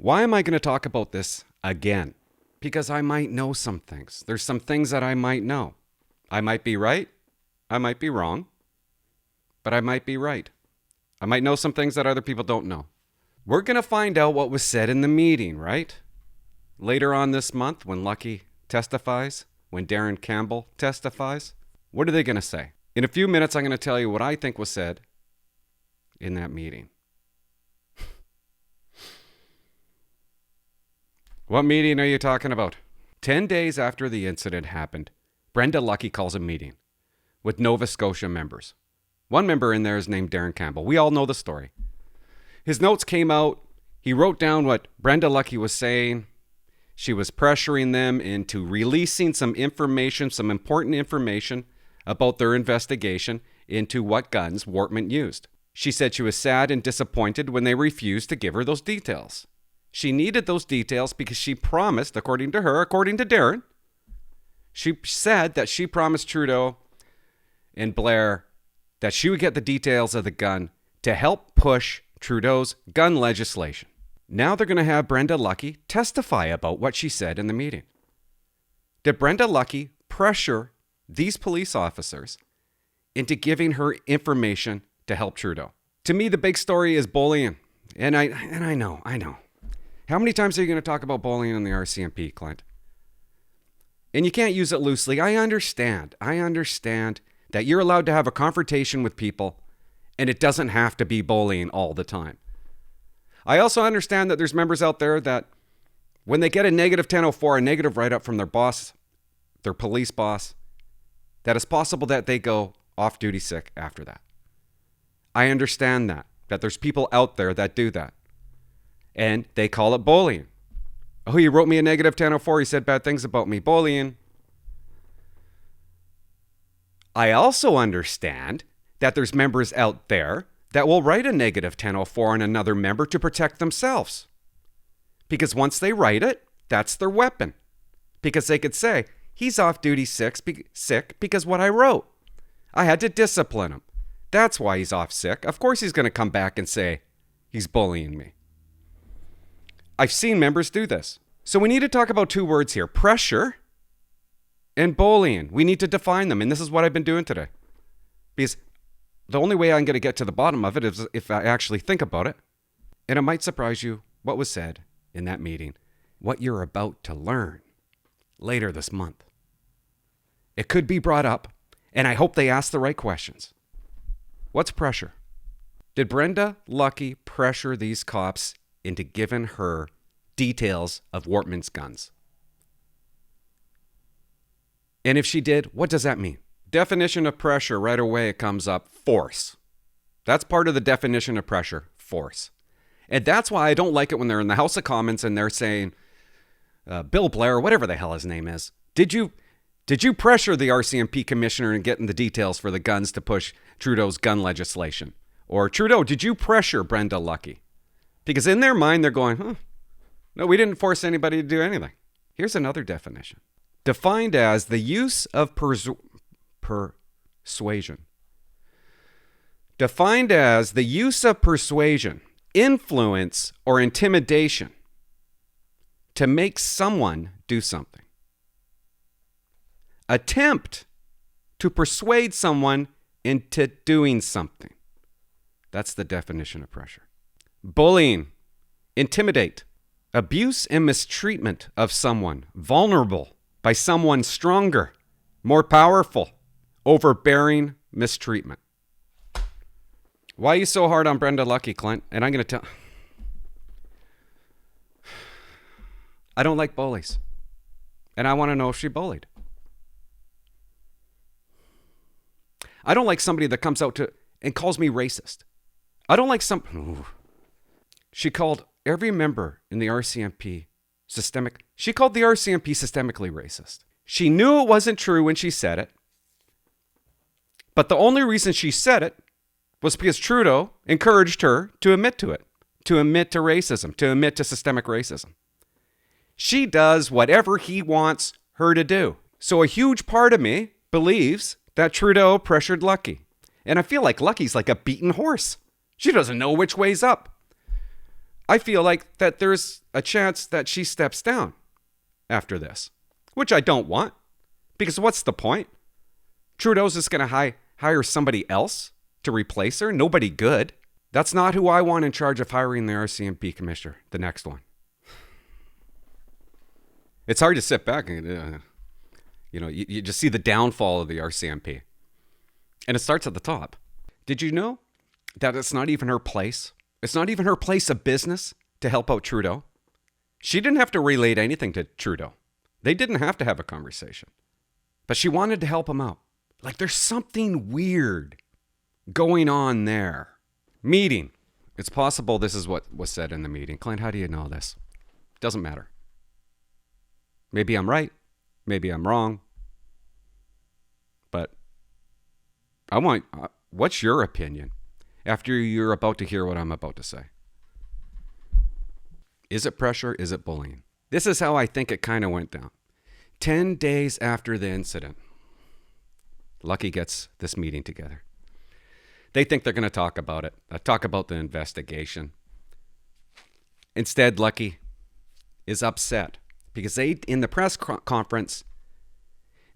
Why am I going to talk about this again? Because I might know some things. There's some things that I might know. I might be right. I might be wrong. But I might be right. I might know some things that other people don't know. We're going to find out what was said in the meeting, right? Later on this month, when Lucky testifies, when Darren Campbell testifies, what are they going to say? In a few minutes, I'm going to tell you what I think was said in that meeting. What meeting are you talking about? 10 days after the incident happened, Brenda Lucky calls a meeting with Nova Scotia members. One member in there is named Darren Campbell. We all know the story. His notes came out. He wrote down what Brenda Lucky was saying. She was pressuring them into releasing some information, some important information about their investigation into what guns Wortman used. She said she was sad and disappointed when they refused to give her those details. She needed those details because she promised, according to her, according to Darren, she said that she promised Trudeau and Blair that she would get the details of the gun to help push Trudeau's gun legislation. Now they're going to have Brenda Lucky testify about what she said in the meeting. Did Brenda Lucky pressure these police officers into giving her information to help Trudeau? To me, the big story is bullying. And I know. How many times are you going to talk about bullying in the RCMP, Clint? And you can't use it loosely. I understand that you're allowed to have a confrontation with people and it doesn't have to be bullying all the time. I also understand that there's members out there that when they get a negative 1004, a negative write-up from their boss, their police boss, that it's possible that they go off-duty sick after that. I understand that there's people out there that do that. And they call it bullying. Oh, he wrote me a negative 1004. He said bad things about me. Bullying. I also understand that there's members out there that will write a negative 1004 on another member to protect themselves. Because once they write it, that's their weapon. Because they could say, he's off duty sick because what I wrote. I had to discipline him. That's why he's off sick. Of course he's going to come back and say, he's bullying me. I've seen members do this. So we need to talk about two words here, pressure and bullying. We need to define them. And this is what I've been doing today. Because the only way I'm going to get to the bottom of it is if I actually think about it. And it might surprise you what was said in that meeting, what you're about to learn later this month. It could be brought up, and I hope they ask the right questions. What's pressure? Did Brenda Lucky pressure these cops into giving her details of Wortman's guns? And if she did, what does that mean? Definition of pressure, right away it comes up, force. That's part of the definition of pressure, force. And that's why I don't like it when they're in the House of Commons and they're saying, Bill Blair, whatever the hell his name is, did you pressure the RCMP commissioner in getting the details for the guns to push Trudeau's gun legislation? Or Trudeau, did you pressure Brenda Lucky? Because in their mind, they're going, no, we didn't force anybody to do anything. Here's another definition. Defined as the use of persuasion. Defined as the use of persuasion, influence, or intimidation to make someone do something. Attempt to persuade someone into doing something. That's the definition of pressure. Bullying, intimidate, abuse and mistreatment of someone vulnerable by someone stronger, more powerful, overbearing mistreatment. Why are you so hard on Brenda Lucky, Clint? And I'm going to tell... I don't like bullies. And I want to know if she bullied. I don't like somebody that comes out to and calls me racist. I don't like some... Ooh. She called every member in the RCMP she called the RCMP systemically racist. She knew it wasn't true when she said it. But the only reason she said it was because Trudeau encouraged her to admit to it, to admit to racism, to admit to systemic racism. She does whatever he wants her to do. So a huge part of me believes that Trudeau pressured Lucky. And I feel like Lucky's like a beaten horse. She doesn't know which way's up. I feel like that there's a chance that she steps down after this, which I don't want, because what's the point? Trudeau's just going to hire somebody else to replace her? Nobody good. That's not who I want in charge of hiring the RCMP commissioner, the next one. It's hard to sit back and, you just see the downfall of the RCMP. And it starts at the top. Did you know that it's not even her place? It's not even her place of business to help out Trudeau. She didn't have to relate anything to Trudeau. They didn't have to have a conversation. But she wanted to help him out. Like there's something weird going on there. Meeting. It's possible this is what was said in the meeting. Clint, how do you know this? Doesn't matter. Maybe I'm right. Maybe I'm wrong. But what's your opinion after you're about to hear what I'm about to say? Is it pressure? Is it bullying? This is how I think it kind of went down. 10 days after the incident, Lucky gets this meeting together. They think they're going to talk about it, talk about the investigation. Instead, Lucky is upset because in the press conference,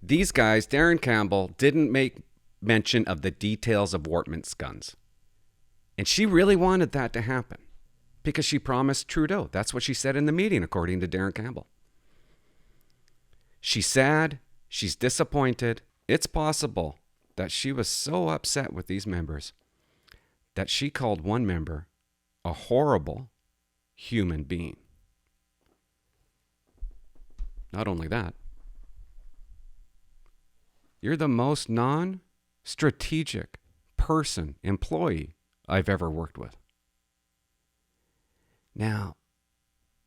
these guys, Darren Campbell, didn't make mention of the details of Wortman's guns. And she really wanted that to happen because she promised Trudeau. That's what she said in the meeting, according to Darren Campbell. She's sad. She's disappointed. It's possible that she was so upset with these members that she called one member a horrible human being. Not only that, you're the most non-strategic employee I've ever worked with. Now,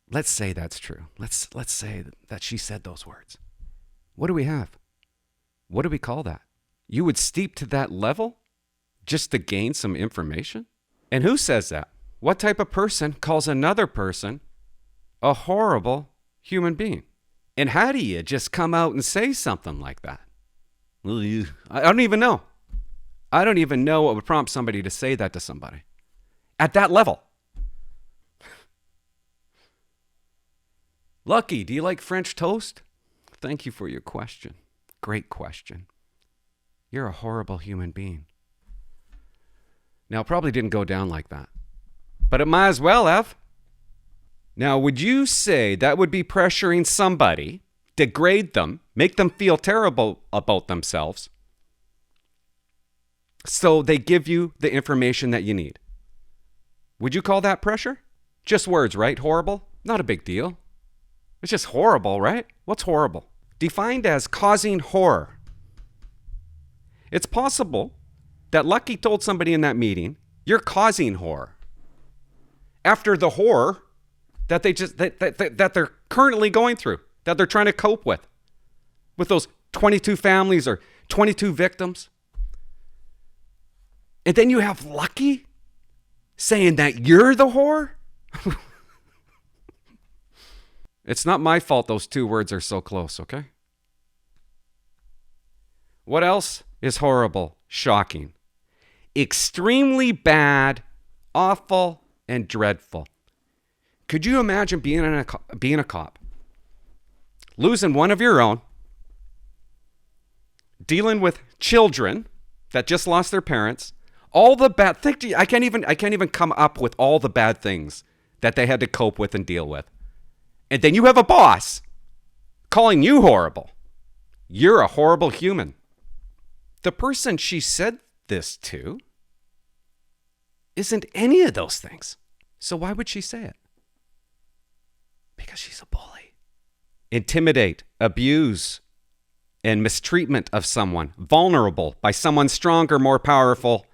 let's say that's true. Let's say that she said those words. What do we have? What do we call that? You would steep to that level just to gain some information? And who says that? What type of person calls another person a horrible human being? And how do you just come out and say something like that? Well, I don't even know. I don't even know what would prompt somebody to say that to somebody at that level. Lucky, do you like French toast? Thank you for your question. Great question. You're a horrible human being. Now, it probably didn't go down like that, but it might as well have. Now, would you say that would be pressuring somebody, degrade them, make them feel terrible about themselves, so they give you the information that you need? Would you call that pressure? Just words, right? Horrible? Not a big deal. It's just horrible, right? What's horrible? Defined as causing horror. It's possible that Lucky told somebody in that meeting, you're causing horror. After the horror that that they're currently going through, that they're trying to cope with those 22 families or 22 victims. And then you have Lucky saying that you're the whore? It's not my fault those two words are so close, okay? What else is horrible, shocking, extremely bad, awful, and dreadful? Could you imagine being a cop, losing one of your own, dealing with children that just lost their parents, all the bad things? I can't even come up with all the bad things that they had to cope with and deal with. And then you have a boss calling you horrible. You're a horrible human. The person she said this to isn't any of those things. So why would she say it? Because she's a bully. Intimidate, abuse, and mistreatment of someone vulnerable by someone stronger, more powerful,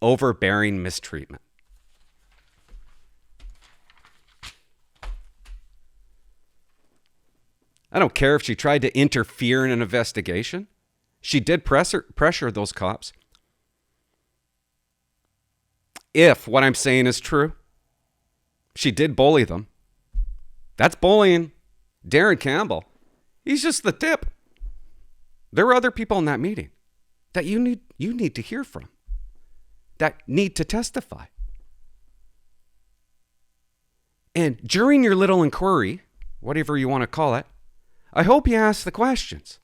overbearing mistreatment. I don't care if she tried to interfere in an investigation. She did pressure those cops. If what I'm saying is true, she did bully them. That's bullying. Darren Campbell, he's just the tip. There were other people in that meeting that you need to hear from, that need to testify. And during your little inquiry, whatever you want to call it, I hope you ask the questions.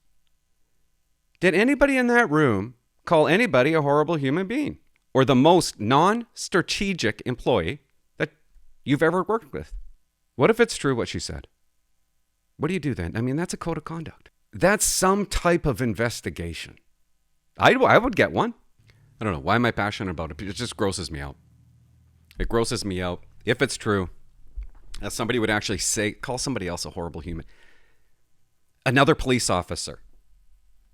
Did anybody in that room call anybody a horrible human being? Or the most non-strategic employee that you've ever worked with? What if it's true what she said? What do you do then? I mean, that's a code of conduct. That's some type of investigation. I would get one. I don't know. Why am I passionate about it? It just grosses me out. It grosses me out. If it's true, that somebody would actually call somebody else a horrible human. Another police officer.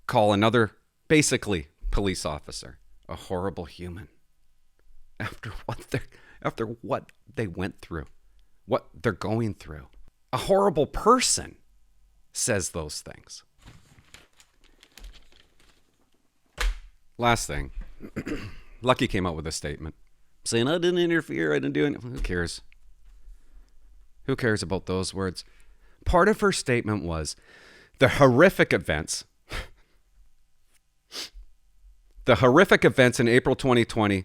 Call another, basically, police officer a horrible human. After what they went through. What they're going through. A horrible person says those things. Last thing. Lucky came out with a statement saying, I didn't interfere, I didn't do anything. Who cares? Who cares about those words? Part of her statement was, the horrific events in April 2020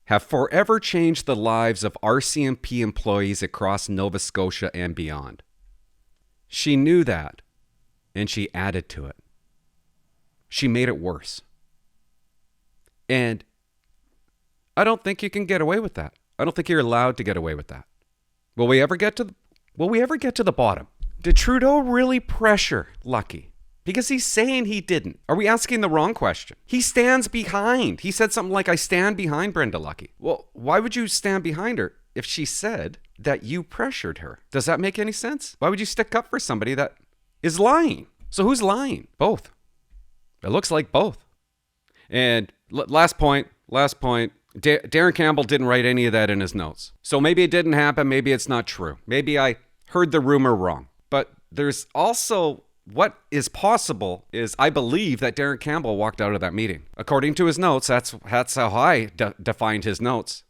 have forever changed the lives of RCMP employees across Nova Scotia and beyond. She knew that, and she added to it. She made it worse. And I don't think you can get away with that. I don't think you're allowed to get away with that. Will we ever get to the bottom? Did Trudeau really pressure Lucky? Because he's saying he didn't. Are we asking the wrong question? He stands behind. He said something like, I stand behind Brenda Lucky. Well, why would you stand behind her if she said that you pressured her? Does that make any sense? Why would you stick up for somebody that is lying? So who's lying? Both. It looks like both. And last point. Darren Campbell didn't write any of that in his notes. So maybe it didn't happen. Maybe it's not true. Maybe I heard the rumor wrong. But there's also what is possible is I believe that Darren Campbell walked out of that meeting. According to his notes, that's how I defined his notes.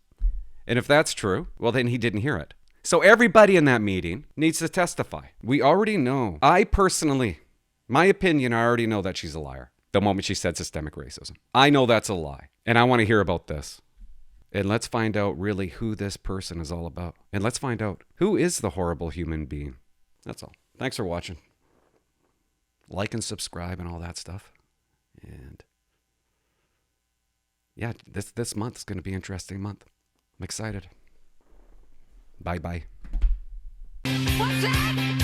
And if that's true, well, then he didn't hear it. So everybody in that meeting needs to testify. We already know. I personally, my opinion, I already know that she's a liar. The moment she said systemic racism. I know that's a lie. And I want to hear about this. And let's find out really who this person is all about. And let's find out who is the horrible human being. That's all. Thanks for watching. Like and subscribe and all that stuff. And yeah, this month is going to be an interesting month. I'm excited. Bye-bye. What's that?